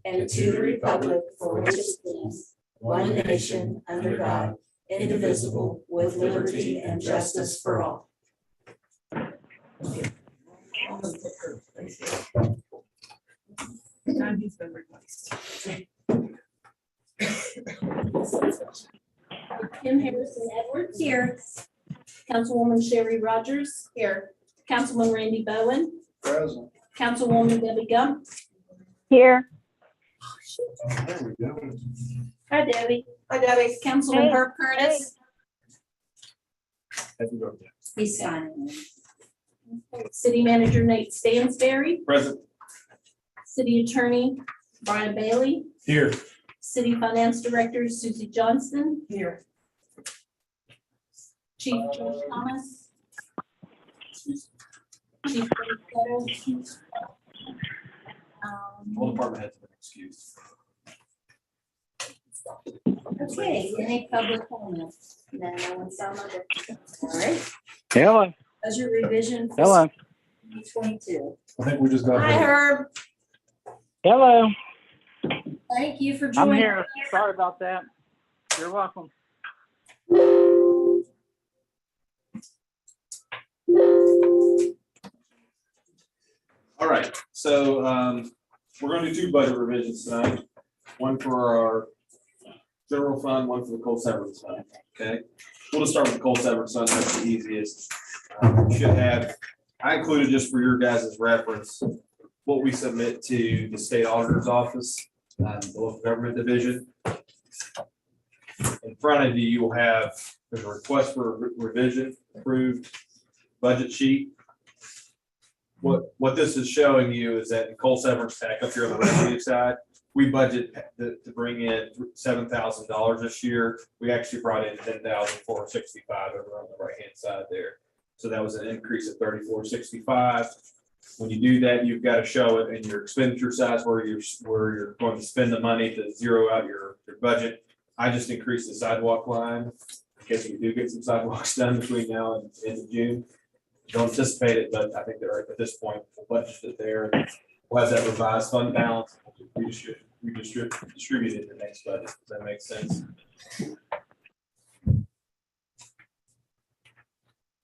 and to the republic for which it stands, one nation, under God, indivisible, with liberty and justice for all. And he's been replaced. Kim Harrison Edwards. Here. Councilwoman Sherry Rogers. Here. Councilman Randy Bowen. Present. Councilwoman Debbie Gump. Here. There we go. Hi, Debbie. Hi, Debbie. Councilman Hey. Herb Curtis. He's signing. City Manager Nate Stansberry. Present. City Attorney Brian Bailey. Here. City Finance Director Susie Johnston. Here. Chief George Thomas. Chief Greg Kettle. All department heads have been excused. Okay, any public comments? No, no one saw my book. All right, Hello. budget revision. for Hello. 2022. I think we just got. Hi, Herb. Hello. Thank you for I'm joining. here. Sorry about that. You're welcome. All right, so we're going to do two budget revisions tonight. One for our general fund, one for the coal severance fund. Okay, we'll just start with the coal severance fund. That's the easiest. You should have. I included just for your guys' reference what we submit to the state auditor's office, the local government division. In front of you, you will have there's a request for revision approved budget sheet. What this is showing you is that in coal severance tax up here on the revenue side, we budget to bring in $7,000 this year. We actually brought in $10,465 over on the right hand side there. So that was an increase of $3,465. When you do that, you've got to show it in your expenditure size where you're going to spend the money to zero out your budget. I just increased the sidewalk line in case we do get some sidewalks done between now and the end of June. Don't anticipate it, but I think they're at this point, we'll budget it there. We'll have that revised fund balance. We distribute it in the next budget. Does that make sense?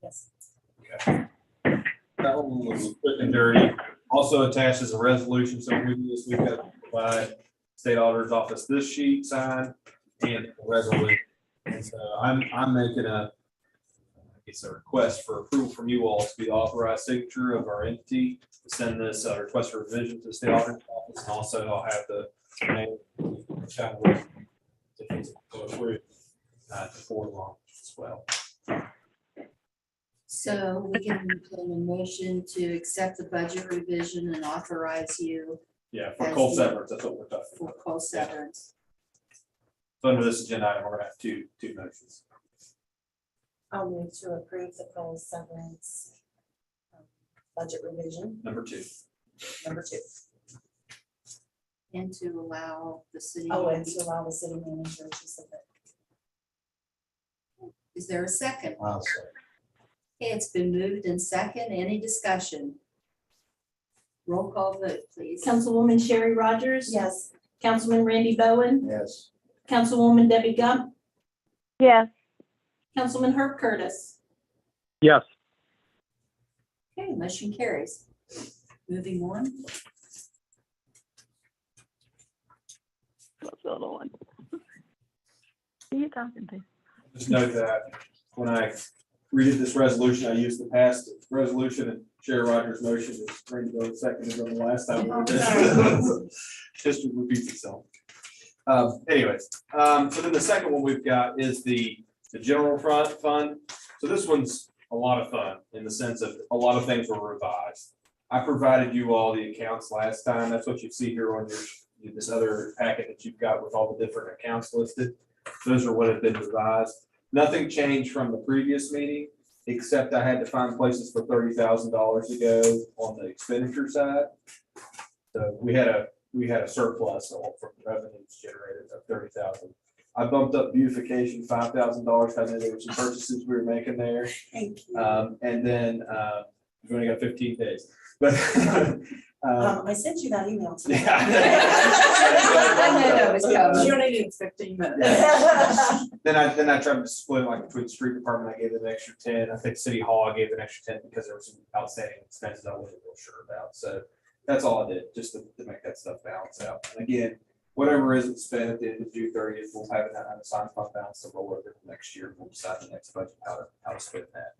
Yes. Okay. That one was quick and dirty. Also attached is a resolution. So we do this, we've got to provide state auditor's office this sheet signed and a resolution. And so I'm making it's a request for approval from you all to be the authorized signature of our entity to send this request for revision to the state auditor's office. And also I'll have the name to forward along as well. So we can put a motion to accept the budget revision and authorize you Yeah, for coal severance, that's what we're talking for about. coal severance. So under this agenda item, we're gonna have two motions. I'll move to approve the coal severance budget revision, Number two. number 2. And to allow the city. Oh, and to allow the city manager to submit. Is there a second? I'll say. Okay, it's been moved and second. Any discussion? Roll call vote, please. Councilwoman Sherry Rogers. Yes. Councilman Randy Bowen. Yes. Councilwoman Debbie Gump. Yes. Councilman Herb Curtis. Yes. Okay, motion carries. Moving on. What's the other one? Who are you talking to? Just note that when I read this resolution, I used the past resolution and Chair Rogers' motion is ready to go second as on the last time. we did this. History repeats itself. Anyways, so then the second one we've got is the general fund. So this one's a lot of fun in the sense of a lot of things were revised. I provided you all the accounts last time. That's what you see here on this other packet that you've got with all the different accounts listed. Those are what have been revised. Nothing changed from the previous meeting, except I had to find places for $30,000 to go on the expenditure side. So we had a surplus from revenues generated of 30,000. I bumped up beautification $5,000 because there were some purchases we were making there. Thank you. And then we've only got 15 days, but I sent you that email today. yeah. She only needs 15 minutes. Then I tried to split it like between the street department, I gave it an extra 10. I think City Hall, I gave it an extra 10 because there were some outstanding expenses I wasn't real sure about. So that's all I did, just to make that stuff balance out. And again, whatever isn't spent at the end of June 30th, we'll have it on a signed fund balance to roll over next year. We'll decide the next budget how to split that.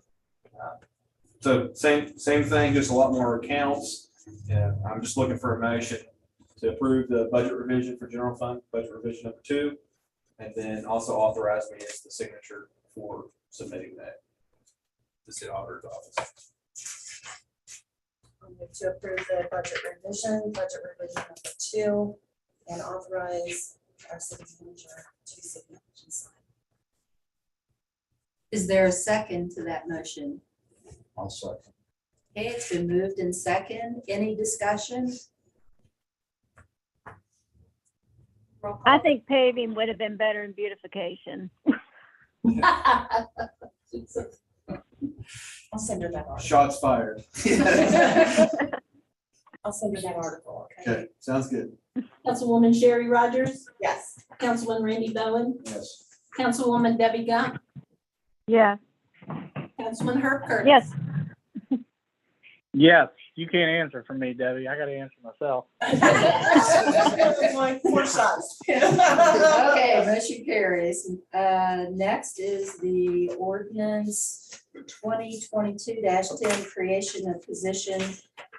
So same thing, just a lot more accounts. Yeah, I'm just looking for a motion to approve the budget revision for general fund, budget revision number 2, and then also authorize me as the signature for submitting that to the city auditor's office. I'll move to approve the budget revision number 2, and authorize our city manager to submit and sign. Is there a second to that motion? I'll second. Okay, it's been moved in second. Any discussion? Roll I call. think paving would have been better in beautification. I'll send her that article. Shots fired. I'll send her that article, okay? Okay, sounds good. Councilwoman Sherry Rogers, Yes. Councilman Randy Bowen, Yes. Councilwoman Debbie Gump, Yes, Councilman Herb Curtis. yes, Yes, you can't answer for me, Debbie. I got to answer myself. Like 4 shots. Okay, motion carries. Next is the ordinance 2022-10, creation of position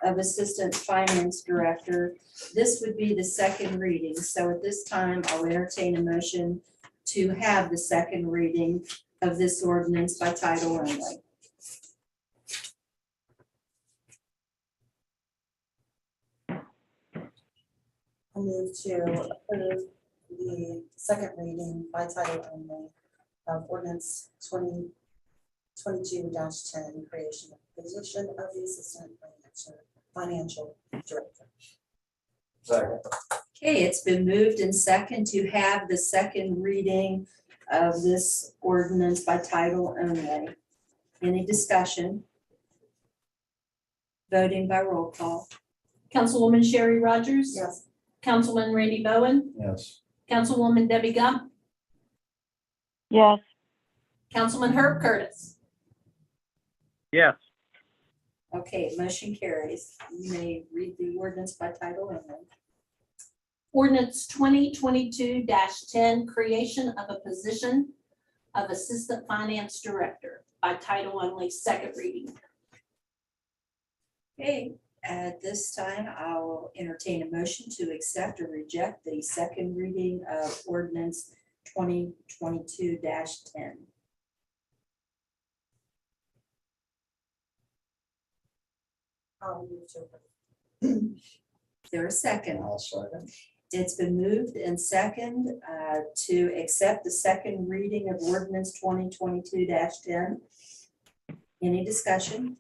of Assistant Finance Director. This would be the second reading. So at this time, I'll entertain a motion to have the second reading of this ordinance by title only. I'll move to approve the second reading by title only of ordinance 2022-10, creation of position of the assistant financial director. Second. Okay, it's been moved and second to have the second reading of this ordinance by title only. Any discussion? Voting by roll call. Councilwoman Sherry Rogers. Yes. Councilman Randy Bowen, Yes. Councilwoman Debbie Gump, yes, Councilman Herb Curtis. Yes, Okay, motion carries. You may read the ordinance by title only. Ordinance 2022-10, creation of a position of Assistant Finance Director by title only, second reading. Okay, at this time, I'll entertain a motion to accept or reject the second reading of ordinance 2022-10. I'll move to approve. Is there a second? I'll second. It's been moved and second to accept the second reading of ordinance 2022-10. Any discussion?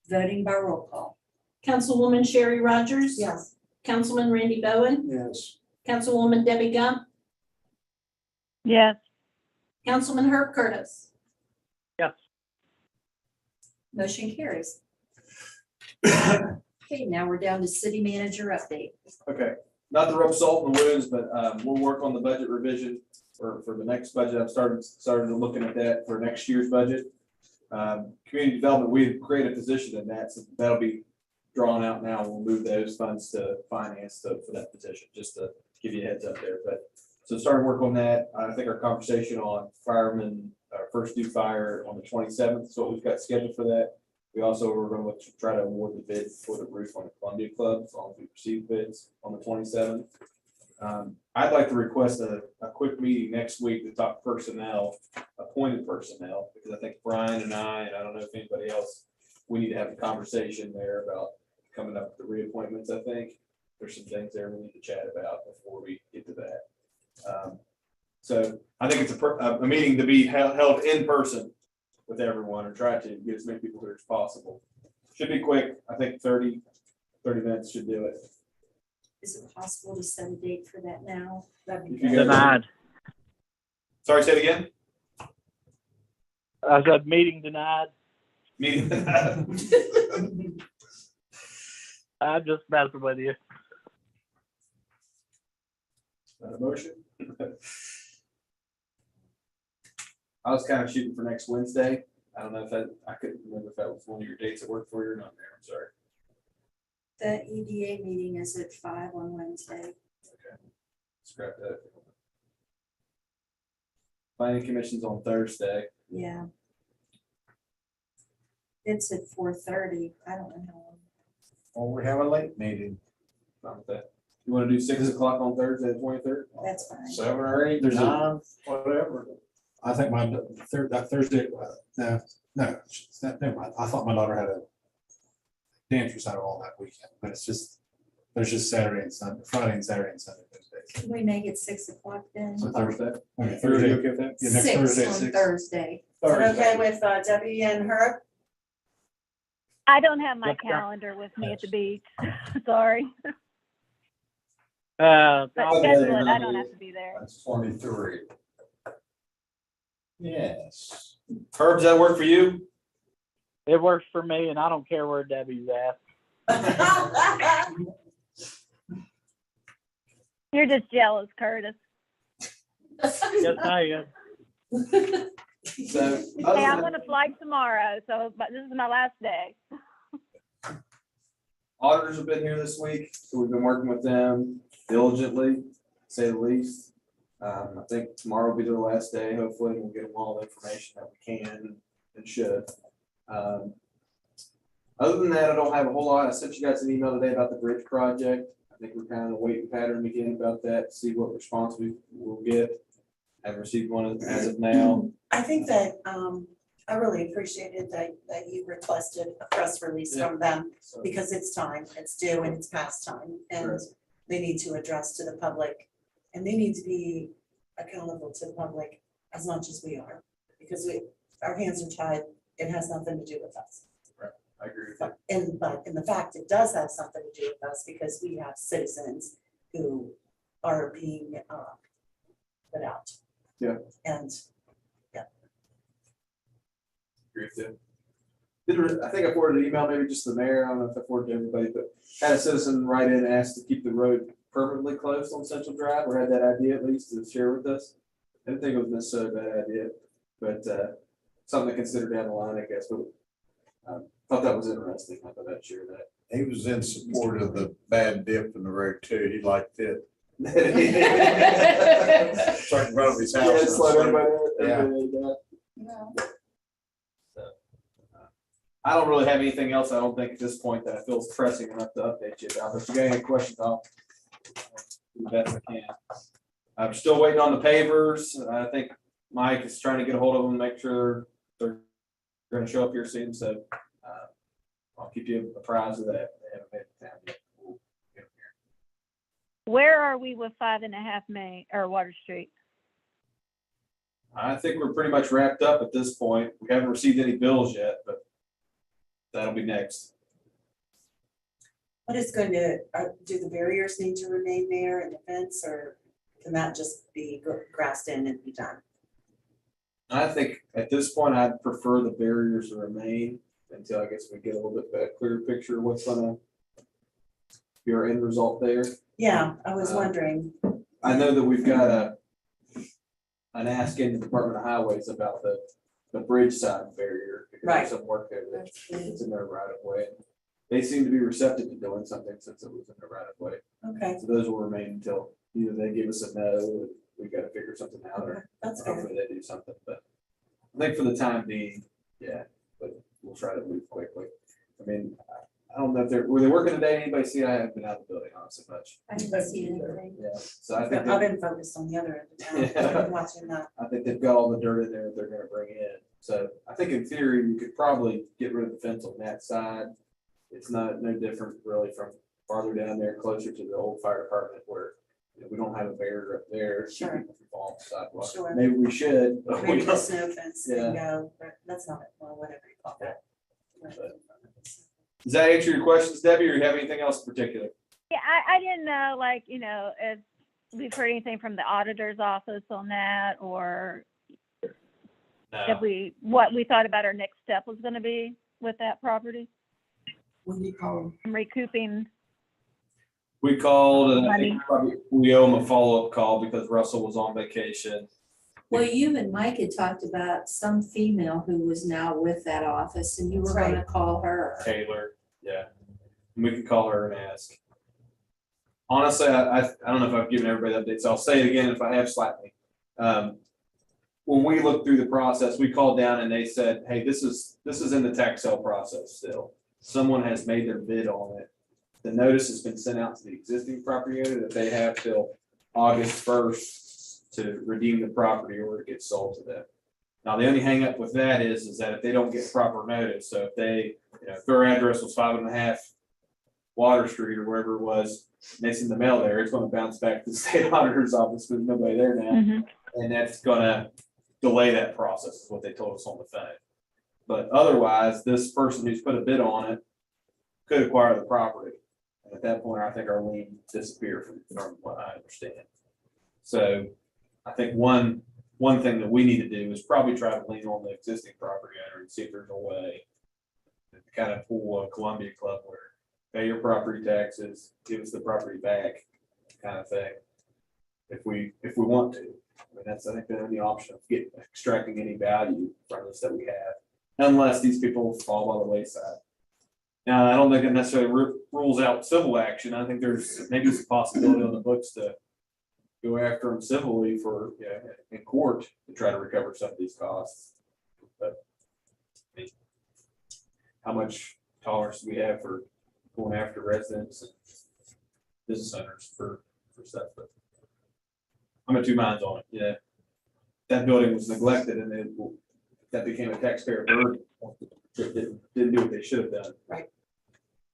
Voting by roll call. Councilwoman Sherry Rogers. Yes. Councilman Randy Bowen, Yes. Councilwoman Debbie Gump, yes, Councilman Herb Curtis. yes. Motion carries. Okay, now we're down to city manager update. Okay, not to rub salt in the wounds, but we'll work on the budget revision for the next budget. I've started looking at that for next year's budget. Community development, we've created a position in that, so that'll be drawn out now. We'll move those funds to finance for that position, just to give you a heads up there. But so starting work on that. I think our conversation on firemen, our first due fire on the 27th is what we've got scheduled for that. We also were going to try to award the bid for the roof on the Columbia Club, as long as we receive bids on the 27th. I'd like to request a quick meeting next week to talk personnel, appointed personnel, because I think Brian and I don't know if anybody else, we need to have a conversation there about coming up with the reappointments. I think there's some things there we need to chat about before we get to that. So I think it's a meeting to be held in person with everyone, or try to get as many people here as possible. Should be quick. I think 30 minutes should do it. Is it possible to set a date for that now? That'd be If you great. guys- Denied. Sorry, say it again. I said meeting denied. Meeting. I'm just messing with you. That a motion? I was kind of shooting for next Wednesday. I don't know if I couldn't remember if that was one of your dates that worked for you or not there. I'm sorry. The EDA meeting is at 5 on Wednesday. Scrap that. Planning commission's on Thursday. Yeah. It's at 4:30. I don't know how long. Or we have a late meeting, Fine with that. You want to do 6 o'clock on Thursday, the 23rd? That's fine. 7 or 8, There's a- 9, whatever. I think that Thursday, no, never mind. I thought my daughter had a dance recital all that weekend, but there's just Saturday and Sunday, Friday and Saturday and Sunday those days. Can we make it 6 o'clock then? So Thursday. Okay, Thursday, Thursday, okay with that? yeah, next Thursday at 6 on 6. Thursday. Is it okay with Debbie and Herb? I don't have my Yep, sure. calendar with me at the beach. Sorry. I'll- But schedule it. I don't have to be there. That's 23. Yes. Herb, does that work for you? It works for me, and I don't care where Debbie's at. You're just jealous, Curtis. Yes, I am. So, Hey, other I'm than- gonna fly tomorrow, but this is my last day. auditors have been here this week, so we've been working with them diligently, to say the least. I think tomorrow will be their last day, hopefully, and we'll get them all the information that we can and should. Other than that, I don't have a whole lot. I sent you guys an email today about the bridge project. I think we're kind of in a waiting pattern again about that, see what response we will get. Haven't received one as of now. I think that, I really appreciated that you requested a press release from them, So, because it's time, it's due and it's past time, and Right. they need to address to the public, and they need to be accountable to the public as much as we are, because our hands are tied, it has nothing to do with us. I agree with you. But in the fact, it does have something to do with us, because we have citizens who are being put out. Yeah. And Agree with you. I think I forwarded an email, maybe just the mayor, I don't know if I forwarded to everybody, but had a citizen write in and asked to keep the road permanently closed on Central Drive, or had that idea at least to share with us. I didn't think it was necessarily a bad idea, but something to consider down the line, I guess, but thought that was interesting, I thought I'd share that. He was in support of the bad dip in the road too. He liked it. Yeah, It's right in front of his house. just let everybody Yeah. know that. I don't really have anything else, I don't think at this point that I feel is pressing enough to update you about, but if you got any questions, I'll do the best I can. I'm still waiting on the pavers, I think Mike is trying to get a hold of them, make sure they're gonna show up here soon, so I'll keep you apprised of that. They haven't made it down yet. We'll get 'em here. Where are we with 5.5 Main or Water Street? I think we're pretty much wrapped up at this point, we haven't received any bills yet, but that'll be next. what is going to, do the barriers need to remain there in the fence, or can that just be grassed in and be done? I think at this point, I'd prefer the barriers to remain until I guess we get a little bit better, clearer picture of what's gonna be our end result there. Yeah, I was wondering. I know that we've got an ask in the Department of Highways about the bridge side barrier. because Right. there's some work there that's in their right of way. They seem to be receptive to doing something since it was in their right of way. Okay, So those will remain until either they give us a no, or we've got to figure something out, or that's good. hopefully they do something, but I think for the time being, yeah, but we'll try to move quickly. I mean, I don't know if were they working today? Anybody see? I haven't been out of the building honestly much. I didn't see anything. Yeah, so I think, I've been focused on the other end of town, I've been watching that. I think they've got all the dirt in there that they're gonna bring in. So I think in theory, you could probably get rid of the fence on that side. It's no different really from farther down there, closer to the old fire department where we don't have a barrier up there. to keep Sure. people from falling off the sidewalk. Sure. Maybe we should, but we Maybe the don't. snow fence can go, but that's not, well, whatever you call that. Does that answer your questions, Debbie, or you have anything else in particular? Yeah, I didn't know, like, if we've heard anything from the auditor's office on that, or what we thought about our next step was gonna be with that property, When you call them. recouping. We called, and I Money. think probably we owe him a follow-up call because Russell was on vacation. Well, you and Mike had talked about some female who was now with that office and you were That's gonna call her. Taylor, yeah. And we could call her and ask. Honestly, I don't know if I've given everybody updates, so I'll say it again if I have slightly. When we looked through the process, we called down and they said, hey, this is in the tax sale process still. Someone has made their bid on it. The notice has been sent out to the existing property owner that they have till August 1st to redeem the property or it gets sold to them. Now, the only hangup with that is that if they don't get proper notice, so if they, if their address was 5.5 Water Street or wherever it was, and they send the mail there, it's gonna bounce back to the state auditor's office because nobody there now. Mhm. And that's gonna delay that process, is what they told us on the phone. But otherwise, this person who's put a bid on it could acquire the property. And at that point, I think our lien disappeared from what I understand. So I think one thing that we need to do is probably try to lean on the existing property owner and see if there's a way to kind of pull a Columbia Club where pay your property taxes, give us the property back, kind of thing. If we want to. I mean, that's, I think, the only option of extracting any value from this that we have, unless these people fall by the wayside. Now, I don't think it necessarily rules out civil action. I think there's maybe some possibility on the books to go after them civilly for, in court to try to recover some of these costs. But I mean, how much tolerance do we have for going after residents and business owners for stuff? But I'm in two minds on it. Yeah, that building was neglected, and then that became a taxpayer burden. Didn't do what they should have done. Right.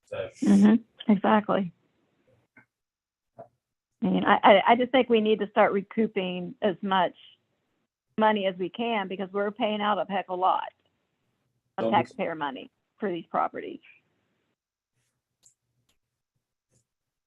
So. Mhm. Exactly. I mean, I just think we need to start recouping as much money as we can because we're paying out a heck of a lot of Don't- taxpayer money for these properties.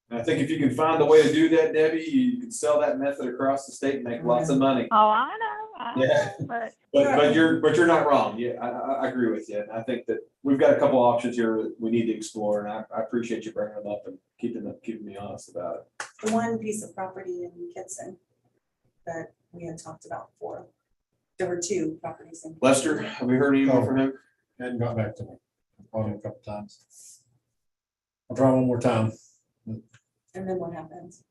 And I think if you can find a way to do that, Debbie, you can sell that method across the state and make lots of money. Oh, I know, Yeah. but But you're not wrong. Yeah, I agree with you. And I think that we've got a couple options here that we need to explore, and I appreciate you bringing them up and keeping me honest about it. The one piece of property in Kitson that we had talked about before. There were two properties in. Lester, have we heard any more from him? Hadn't got back to me. I called him a couple times. I'll try one more time. And then what happens?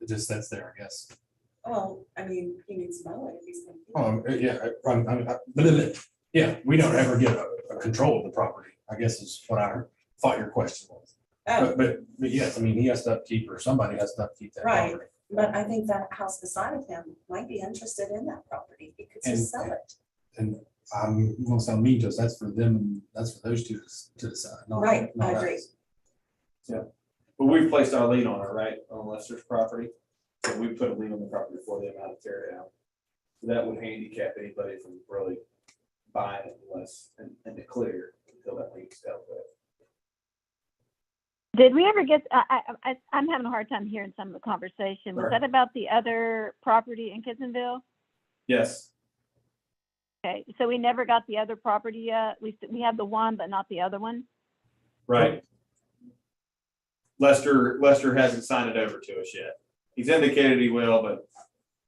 It just sits there, I guess. Well, I mean, he needs to know it if he's gonna. Yeah, we don't ever get a control of the property, I guess is what I thought your question was. Oh, But yes, I mean, he has to upkeep or somebody has to upkeep that Right. property. but I think that house beside of him might be interested in that property. He could just sell it. And I'm gonna sound mean to us, that's for them, that's for those two to decide. not- Right, I not agree. us. But we've placed our lien on it, right, on Lester's property. So we put a lien on the property before they amount to tear it out. So that would handicap anybody from really buying it unless, and to clear until that lien's dealt with. did we ever get, I'm having a hard time hearing some of the conversation. Was Sure. that about the other property in Kitsonville? Yes, Okay, so we never got the other property yet. We have the one, but not the other one. right. Lester hasn't signed it over to us yet. He's indicated he will, but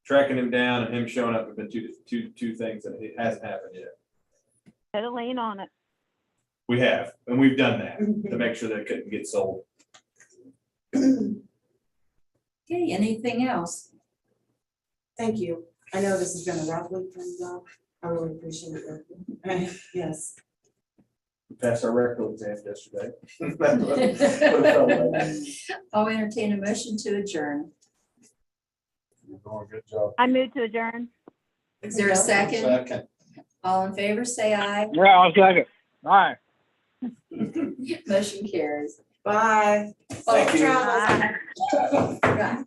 tracking him down and him showing up have been two things that it hasn't happened yet. Put a lien on it. We have, and we've done that to make sure that it couldn't get sold. Okay, anything else? Thank you. I know this has been a rough week, and I really appreciate it. Yes. We passed our rectal exam yesterday. I'll entertain a motion to adjourn. You're doing a good job. I move to adjourn. Is there a second? Second. All in favor, say aye. Yeah, I'll second. All right. Motion carries. Bye. Thank you. Travis. Bye. Right.